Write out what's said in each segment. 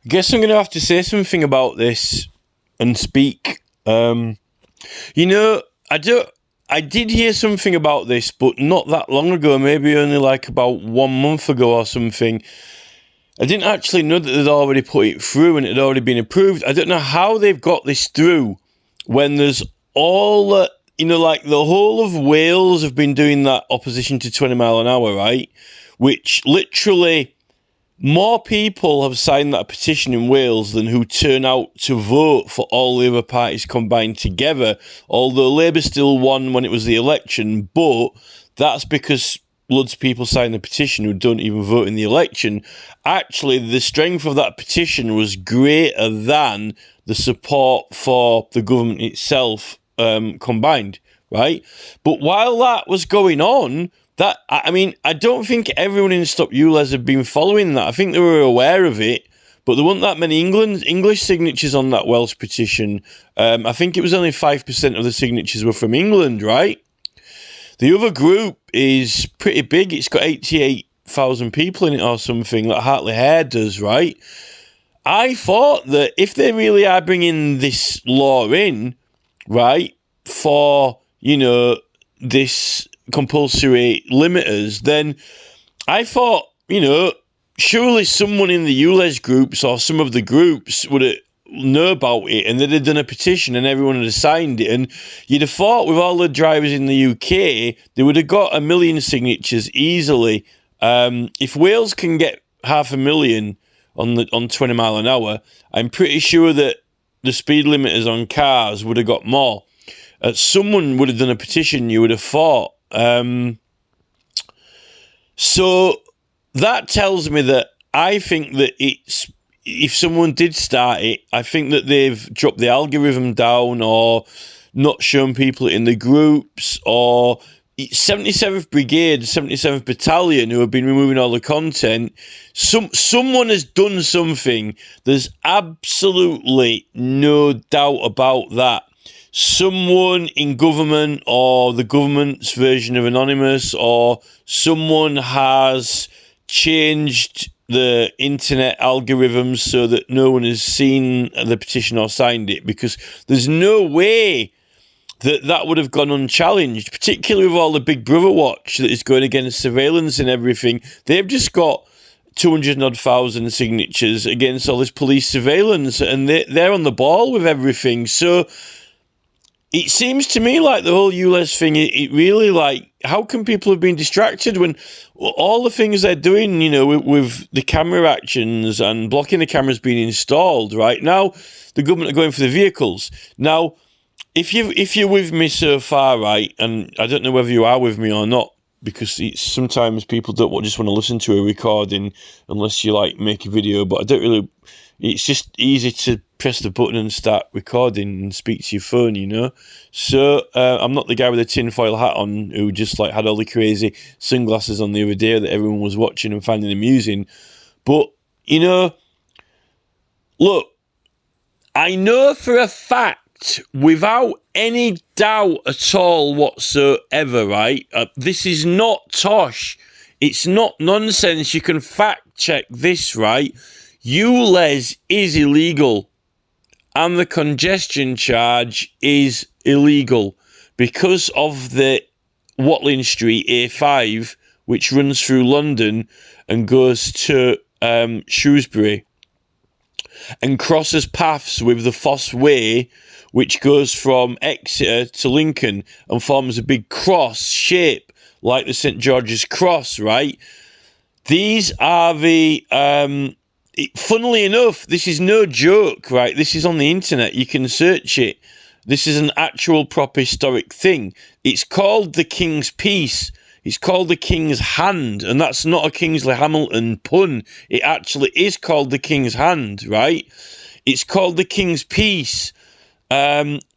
Guess I'm going to have to say something about this and speak. You know, I do. I did hear something about this, but not that long ago. Maybe only like about 1 month ago or something. I didn't actually know that they'd already put it through and it had already been approved. I don't know how they've got this through when there's all, like the whole of Wales have been doing that opposition to 20 mile an hour, right? Which literally more people have signed that petition in Wales than who turn out to vote for all the other parties combined together. Although Labour still won when it was the election, but that's because loads of people signed the petition who don't even vote in the election. Actually, the strength of that petition was greater than the support for the government itself combined, right? But while that was going on, I don't think everyone in Stop ULEZ had been following that. I think they were aware of it, but there weren't that many English signatures on that Welsh petition. I think it was only 5% of the signatures were from England, right? The other group is pretty big. It's got 88,000 people in it or something, like Hartley Hare does, right? I thought that if they really are bringing this law in, right, for, this compulsory limiters, then I thought, surely someone in the ULEZ groups or some of the groups would know about it and they'd have done a petition and everyone would have signed it. And you'd have thought with all the drivers in the UK, they would have got 1 million signatures easily. If Wales can get 500,000 on 20 mile an hour, I'm pretty sure that the speed limiters on cars would have got more. Someone would have done a petition, you would have thought. So that tells me that I think that if someone did start it, I think that they've dropped the algorithm down or not shown people in the groups, or 77th Brigade, 77th Battalion, who have been removing all the content. Someone has done something. There's absolutely no doubt about that. Someone in government or the government's version of Anonymous, or someone has changed the internet algorithms so that no one has seen the petition or signed it, because there's no way that would have gone unchallenged, particularly with all the Big Brother watch that is going against surveillance and everything. They've just got 200,000 signatures against all this police surveillance, and they're on the ball with everything. So it seems to me like the whole ULEZ thing, it really, like, how can people have been distracted when all the things they're doing, with the camera actions and blocking the cameras being installed, right? Now, the government are going for the vehicles. Now, if you're with me so far, right, and I don't know whether you are with me or not, because sometimes people don't just want to listen to a recording unless you, like, make a video, but I don't really... It's just easy to press the button and start recording and speak to your phone, So I'm not the guy with the tinfoil hat on who just like had all the crazy sunglasses on the other day that everyone was watching and finding amusing. But, look, I know for a fact, without any doubt at all whatsoever, right? This is not tosh. It's not nonsense. You can fact check this, right? ULEZ is illegal, and the congestion charge is illegal because of the Watling Street A5, which runs through London and goes to Shrewsbury and crosses paths with the Fosse Way, which goes from Exeter to Lincoln and forms a big cross shape like the St. George's Cross, right? These are the... funnily enough, this is no joke, right? This is on the internet. You can search it. This is an actual proper historic thing. It's called the King's Peace. It's called the King's Hand, and that's not a Kingsley Hamilton pun. It actually is called the King's Hand, right? It's called the King's Peace,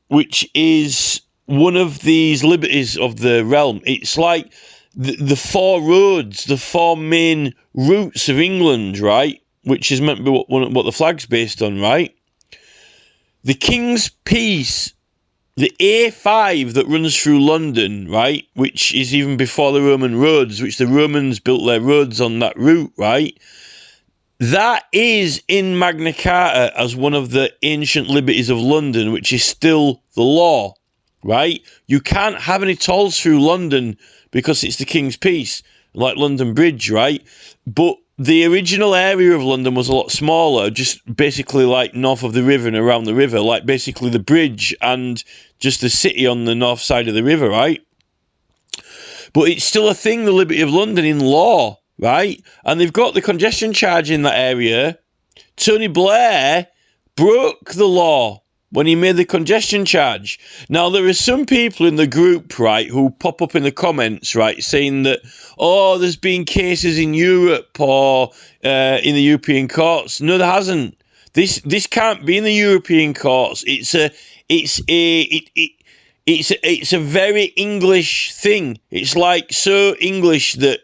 which is one of these liberties of the realm. It's like the four roads, the four main routes of England, right? Which is meant to be what the flag's based on, right? The King's Peace, the A5 that runs through London, right? Which is even before the Roman roads, which the Romans built their roads on that route, right? that is in Magna Carta as one of the ancient liberties of London, which is still the law, right? You can't have any tolls through London because it's the King's Peace, like London Bridge, right? But the original area of London was a lot smaller, just basically like north of the river and around the river, like basically the bridge and just the city on the north side of the river, right? But it's still a thing, the Liberty of London, in law, right? And they've got the congestion charge in that area. Tony Blair broke the law when he made the congestion charge. Now, there are some people in the group, right, who pop up in the comments, right, saying that, oh, there's been cases in Europe or in the European courts. No, there hasn't. This can't be in the European courts. It's a very English thing. It's like so English that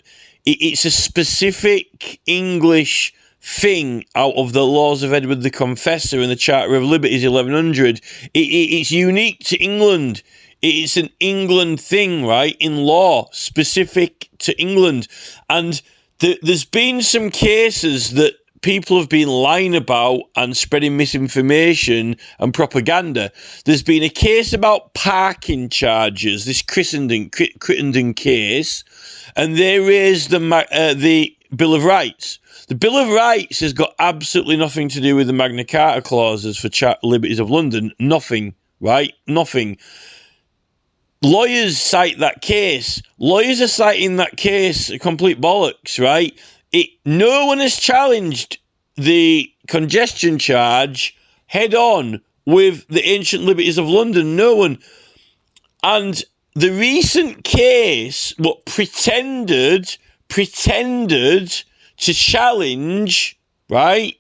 it's a specific English thing out of the laws of Edward the Confessor and the Charter of Liberties 1100. It's unique to England. It's an England thing, right, in law, specific to England. And there's been some cases that people have been lying about and spreading misinformation and propaganda. There's been a case about parking charges, this Crittenden case, and they raised the Bill of Rights. The Bill of Rights has got absolutely nothing to do with the Magna Carta clauses for Liberties of London. Nothing, right? Nothing. Lawyers cite that case. Lawyers are citing that case complete bollocks, right? No one has challenged the congestion charge head on with the ancient liberties of London. No one. And the recent case, what pretended to challenge, right?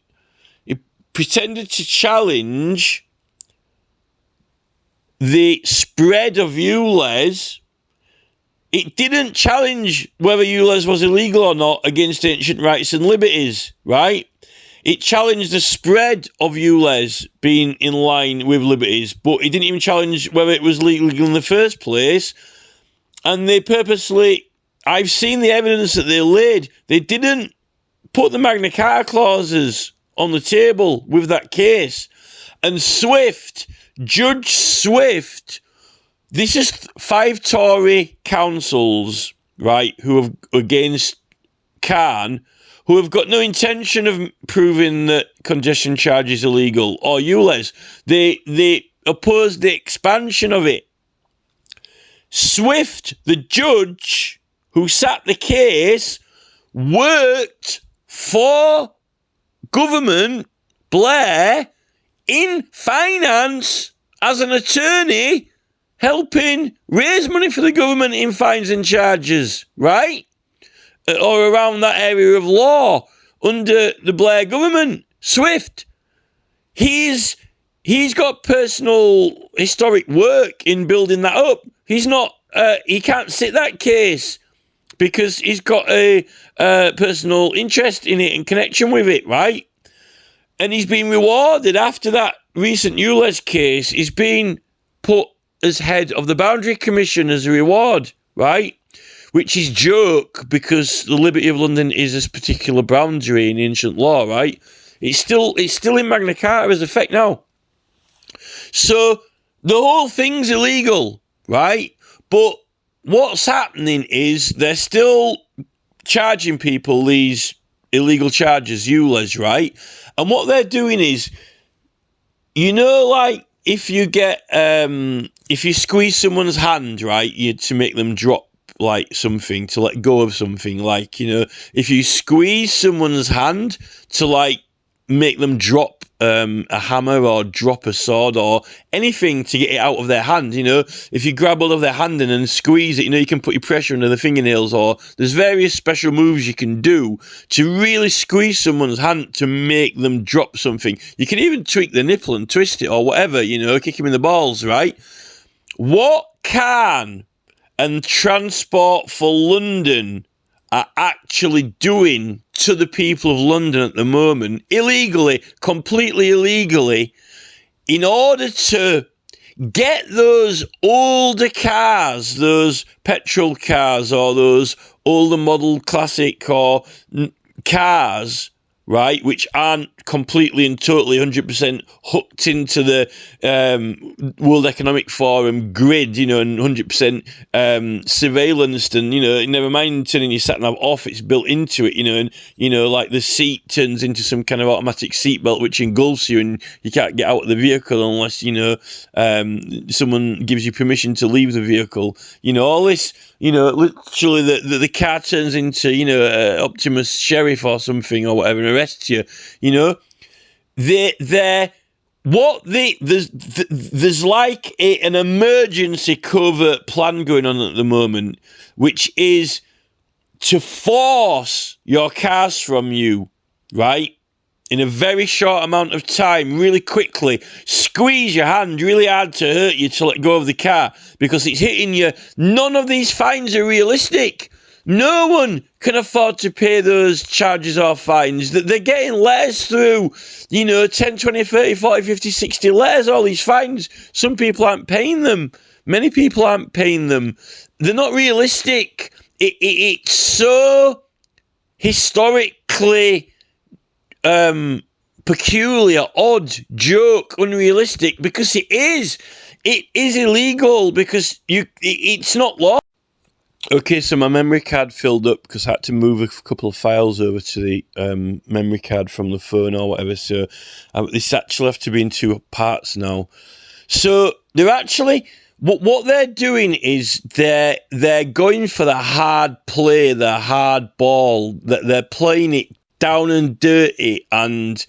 It pretended to challenge the spread of ULEZ. It didn't challenge whether ULEZ was illegal or not against ancient rights and liberties, right? It challenged the spread of ULEZ being in line with liberties, but it didn't even challenge whether it was legal in the first place. And they purposely, I've seen the evidence that they laid, they didn't put the Magna Carta clauses on the table with that case. And Judge Swift, this is 5 Tory councils, right, who have against Khan, who have got no intention of proving that congestion charge is illegal or ULEZ. They oppose the expansion of it. Swift, the judge who sat the case, worked for government, Blair, in finance as an attorney, helping raise money for the government in fines and charges, right? Or around that area of law under the Blair government. Swift, he's got personal historic work in building that up. He's not, he can't sit that case because he's got a personal interest in it and connection with it, right? And he's been rewarded after that recent ULEZ case. He's been put as head of the Boundary Commission as a reward, right? Which is joke because the Liberty of London is this particular boundary in ancient law, right? It's still in Magna Carta as effect now. So the whole thing's illegal, right? But what's happening is they're still charging people these illegal charges, ULEZ, right? And what they're doing is, you know, like if you get if you squeeze someone's hand, right, to make them drop like something, to let go of something, like, you know, if you squeeze someone's hand to like make them drop a hammer or drop a sword or anything to get it out of their hand, you know, if you grab hold of their hand and then squeeze it, you know, you can put your pressure under the fingernails, or there's various special moves you can do to really squeeze someone's hand to make them drop something. You can even tweak the nipple and twist it or whatever, you know, kick him in the balls, right? What can and Transport for London are actually doing to the people of London at the moment, illegally, completely illegally, in order to get those older cars, those petrol cars or those older model classic or cars right, which aren't completely and totally 100% hooked into the World Economic Forum grid, and 100% surveillance, and, never mind turning your sat-nav off, it's built into it, and, like the seat turns into some kind of automatic seatbelt which engulfs you, and you can't get out of the vehicle unless, someone gives you permission to leave the vehicle, all this, literally the car turns into, Optimus Sheriff or something or whatever and arrests you, there's like an emergency covert plan going on at the moment, which is to force your cars from you, right? In a very short amount of time, really quickly, squeeze your hand really hard to hurt you to let go of the car because it's hitting you. None of these fines are realistic. No one can afford to pay those charges or fines. They're getting letters through, 10, 20, 30, 40, 50, 60 letters, all these fines. Some people aren't paying them. Many people aren't paying them. They're not realistic. It's so historically peculiar, odd, joke, unrealistic, because it is illegal, because it's not law. Okay, so my memory card filled up because I had to move a couple of files over to the memory card from the phone or whatever, so this actually have to be in two parts now. So they're actually, what they're doing is they're going for the hard play, the hard ball, that they're playing it down and dirty and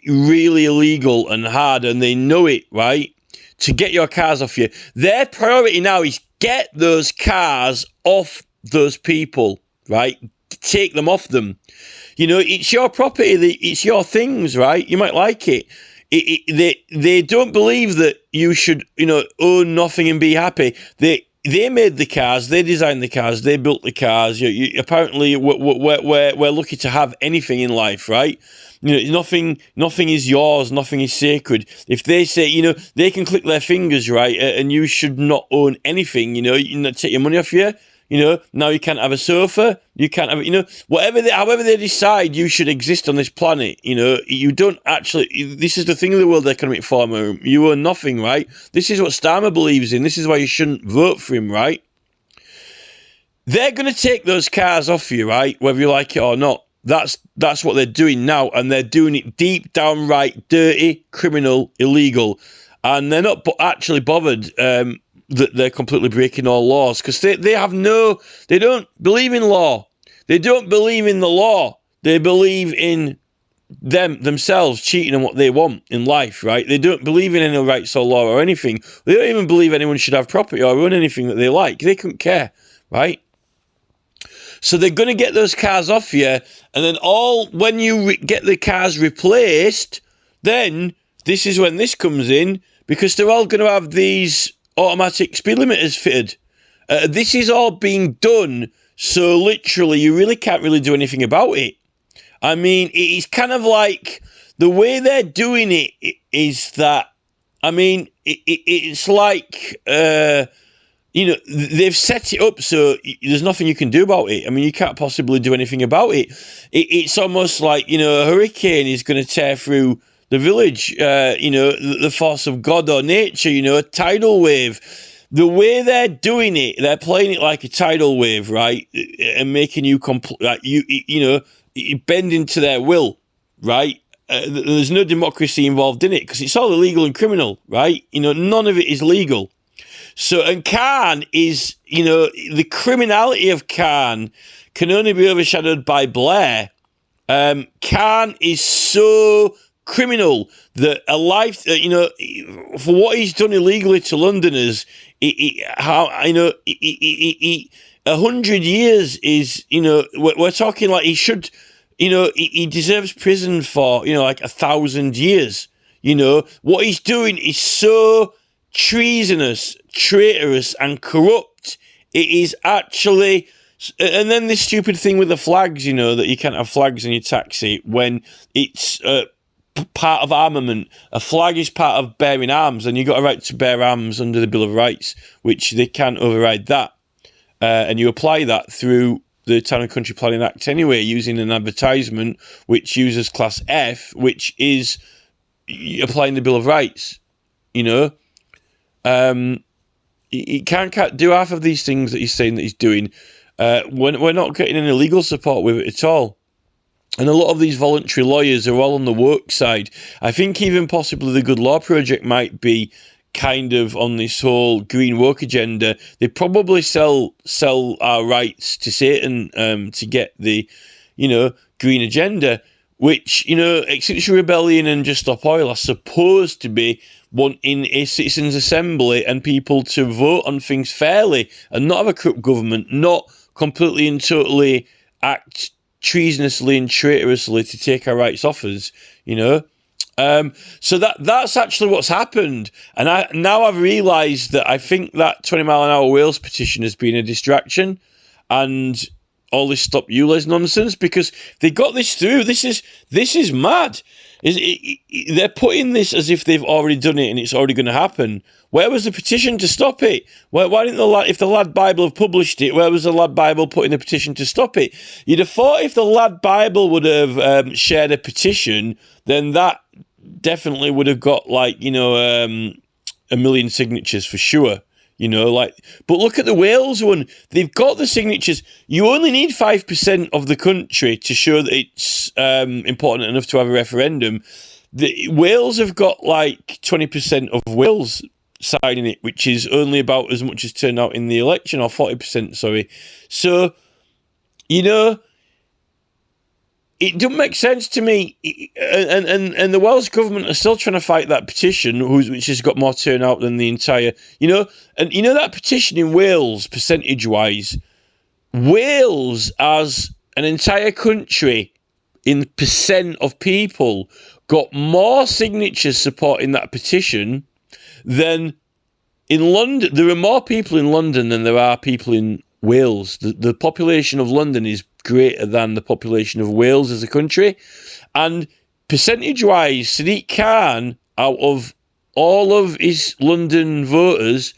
really illegal and hard, and they know it, right? To get your cars off you. Their priority now is get those cars off those people, right? Take them off them. It's your property, it's your things, right? You might like it. They don't believe that you should, own nothing and be happy. They made the cars, they designed the cars, they built the cars. Apparently, we're lucky to have anything in life, right? Nothing is yours, nothing is sacred. If they say, they can click their fingers, right, and you should not own anything, take your money off you. Now you can't have a sofa, you can't have, however they decide you should exist on this planet, you don't actually, this is the thing of the World Economic Forum, you own nothing, right? This is what Starmer believes in, this is why you shouldn't vote for him, right? They're going to take those cars off you, right, whether you like it or not. That's what they're doing now, and they're doing it deep, downright dirty, criminal, illegal, and they're not actually bothered that they're completely breaking all laws, because they don't believe in law. They don't believe in the law. They believe in themselves cheating on what they want in life, right? They don't believe in any rights or law or anything. They don't even believe anyone should have property or own anything that they like. They couldn't care, right? So they're going to get those cars off you, and then when you get the cars replaced, then this is when this comes in, because they're all going to have these automatic speed limiters fitted. This is all being done, so literally you really can't really do anything about it. I mean, it's kind of like the way they're doing it is that, I mean, it's like, they've set it up so there's nothing you can do about it. I mean, you can't possibly do anything about it. It's almost like, a hurricane is going to tear through the village, the force of God or nature, a tidal wave. The way they're doing it, they're playing it like a tidal wave, right? And making you bend into their will, right? There's no democracy involved in it because it's all illegal and criminal, right? None of it is legal. So, and Khan is, the criminality of Khan can only be overshadowed by Blair. Khan is so criminal that a life, for what he's done illegally to Londoners, 100 years is, we're talking like he should, he deserves prison for, like 1,000 years. What he's doing is so treasonous, traitorous, and corrupt. It is actually, and then this stupid thing with the flags, that you can't have flags in your taxi when it's part of armament. A flag is part of bearing arms, and you got a right to bear arms under the Bill of Rights, which they can't override that. And you apply that through the Town and Country Planning Act anyway, using an advertisement which uses Class F, which is applying the Bill of Rights. He can't do half of these things that he's saying that he's doing. We're not getting any legal support with it at all. And a lot of these voluntary lawyers are all on the work side. I think even possibly the Good Law Project might be kind of on this whole green work agenda. They probably sell our rights to Satan to get the, green agenda, which, Extinction Rebellion and Just Stop Oil are supposed to be wanting a citizens' assembly and people to vote on things fairly and not have a corrupt government, not completely and totally act treasonously and traitorously to take our rights off us, So that's actually what's happened. And I've realised that I think that 20 mile an hour Wales petition has been a distraction and all this Stop ULEZ nonsense, because they got this through. This is mad. They're putting this as if they've already done it and it's already going to happen. Where was the petition to stop it? Why didn't if the Lad Bible have published it, where was the Lad Bible putting a petition to stop it? You'd have thought if the Lad Bible would have shared a petition, then that definitely would have got a million signatures for sure. But look at the Wales one. They've got the signatures. You only need 5% of the country to show that it's important enough to have a referendum. Wales have got 20% of Wales signing it, which is only about as much as turned out in the election, or 40%, sorry. So, it doesn't make sense to me, and the Welsh government are still trying to fight that petition, which has got more turnout than the entire, that petition in Wales, percentage-wise, Wales as an entire country, in percent of people, got more signatures supporting that petition than in London. There are more people in London than there are people in Wales. The population of London is greater than the population of Wales as a country. And percentage-wise, Sadiq Khan, out of all of his London voters,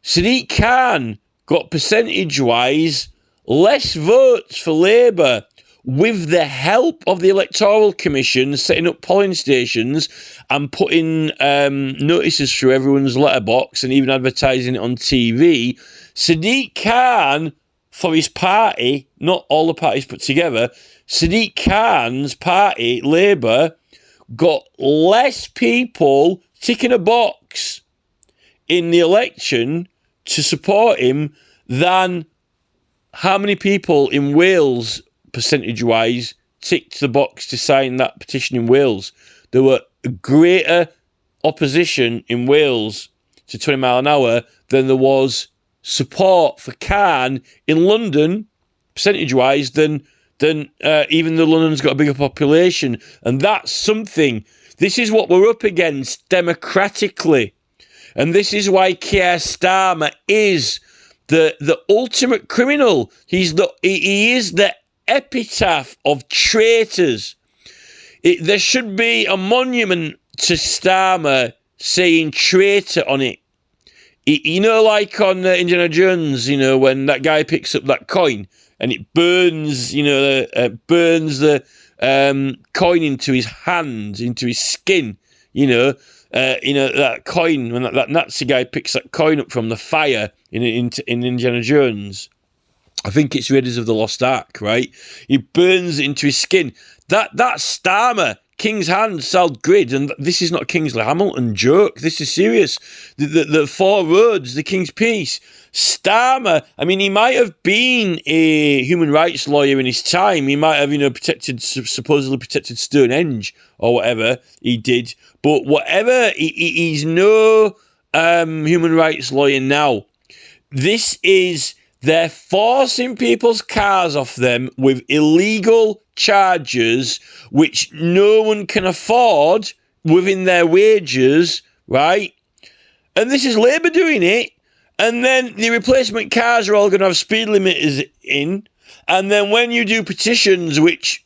Sadiq Khan got percentage-wise less votes for Labour, with the help of the Electoral Commission setting up polling stations and putting notices through everyone's letterbox and even advertising it on TV. Sadiq Khan, for his party, not all the parties put together, Sadiq Khan's party, Labour, got less people ticking a box in the election to support him than how many people in Wales, percentage-wise, ticked the box to sign that petition in Wales. There were greater opposition in Wales to 20 mile an hour than there was support for Khan in London, percentage-wise, than even though London's got a bigger population. And that's something. This is what we're up against democratically. And this is why Keir Starmer is the ultimate criminal. He is the epitaph of traitors. There should be a monument to Starmer saying traitor on it. Like on Indiana Jones, when that guy picks up that coin and it burns, burns the coin into his hand, into his skin, that coin, when that Nazi guy picks that coin up from the fire in Indiana Jones. I think it's Raiders of the Lost Ark, right? He burns it into his skin. That's Starmer. King's Hand, Sal Grid, and this is not Kingsley Hamilton joke. This is serious. The Four Roads, the King's Peace. Starmer, he might have been a human rights lawyer in his time. He might have, supposedly protected Stonehenge or whatever he did. But whatever, he's no human rights lawyer now. They're forcing people's cars off them with illegal charges, which no one can afford within their wages, right? And this is Labour doing it. And then the replacement cars are all going to have speed limiters in. And then when you do petitions, which